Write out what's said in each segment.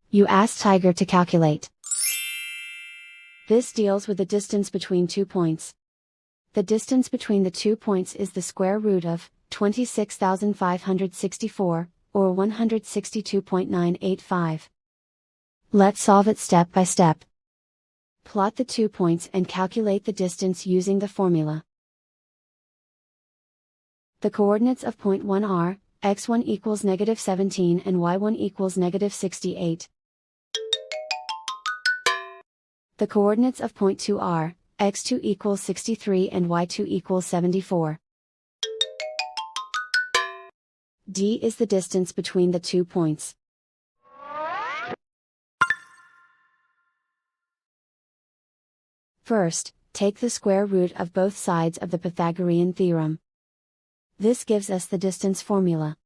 You ask Tiger to calculate. This deals with the distance between 2 points. The distance between the 2 points is the square root of 26,564, or 162.985. Let's solve it step by step. Plot the 2 points and calculate the distance using the formula. The coordinates of point 1 are, x1 equals -17 and y1 equals -68. The coordinates of point 2 are, x2 equals 63 and y2 equals 74. D is the distance between the 2 points. First, take the square root of both sides of the Pythagorean theorem. This gives us the distance formula.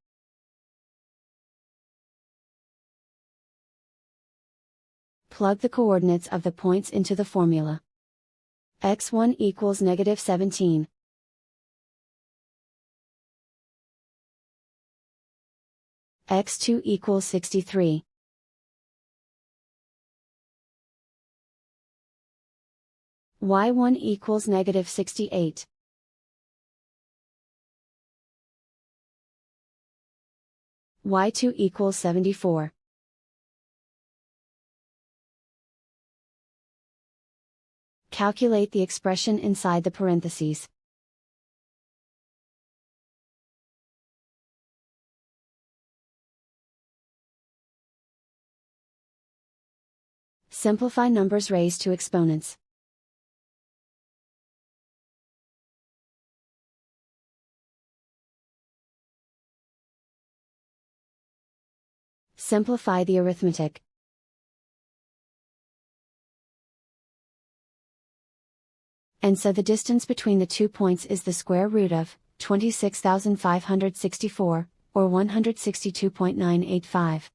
Plug the coordinates of the points into the formula. x1 equals -17. x2 equals 63. y1 equals -68. y2 equals 74. Calculate the expression inside the parentheses. Simplify numbers raised to exponents. Simplify the arithmetic. And so the distance between the 2 points is the square root of 26,564, or 162.985.